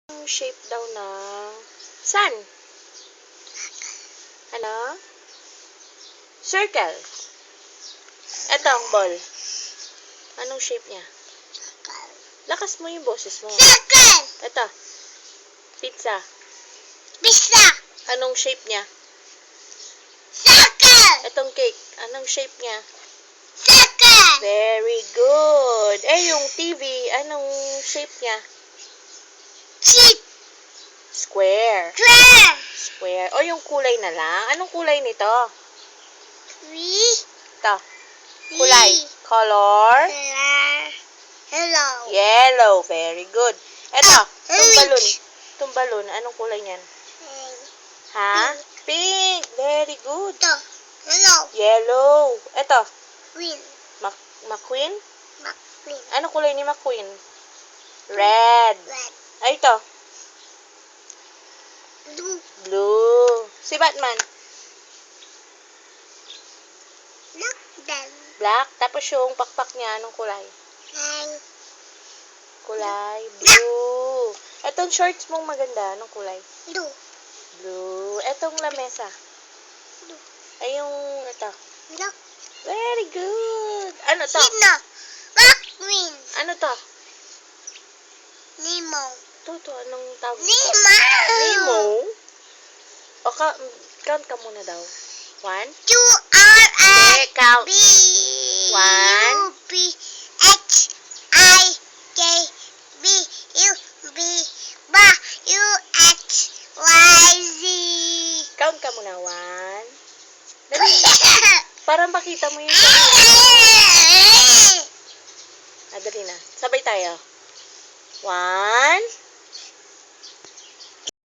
Yung shape daw ng sun. Ano? Circle. Ito ang ball. Anong shape niya? Lakas mo yung boses mo. Circle! Ito. Pizza. Pizza! Anong shape niya? Circle! Itong cake. Anong shape niya? Circle! Very good. Yung TV. Anong shape niya? Sheep! Square. Square! Square. O yung kulay na lang. Anong kulay nito? Ito. Kulay. Color. Hello. Yellow. Very good. Ito. Itong pink. balloon. Itong balloon. Anong kulay niyan? Ha? Pink. Very good. Ito. Hello. Yellow. Ito. Green. McQueen. McQueen. Anong kulay ni McQueen? Red. Red. Ay, ito. Blue. Blue. Si Batman. Black. Then. Black. Tapos yung pakpak niya. Anong kulay? And. Kulay. Blue. Etong shorts mong maganda. Anong kulay? Blue. Blue. Etong lamesa. Blue. Ay, yung ito. Black. Very good. Ano to? Sino? McQueen. Ano to? Nemo. Ito. Anong tawag ito? Nemo. Nemo? O, count ka muna daw. 1. QRS. Count. B. 1. U. P. H. I. K. B. U. B. B. U. X. Y. Z. Count ka muna. 1. Dali. Parang pakita mo yung dali na. Sabay tayo. 1.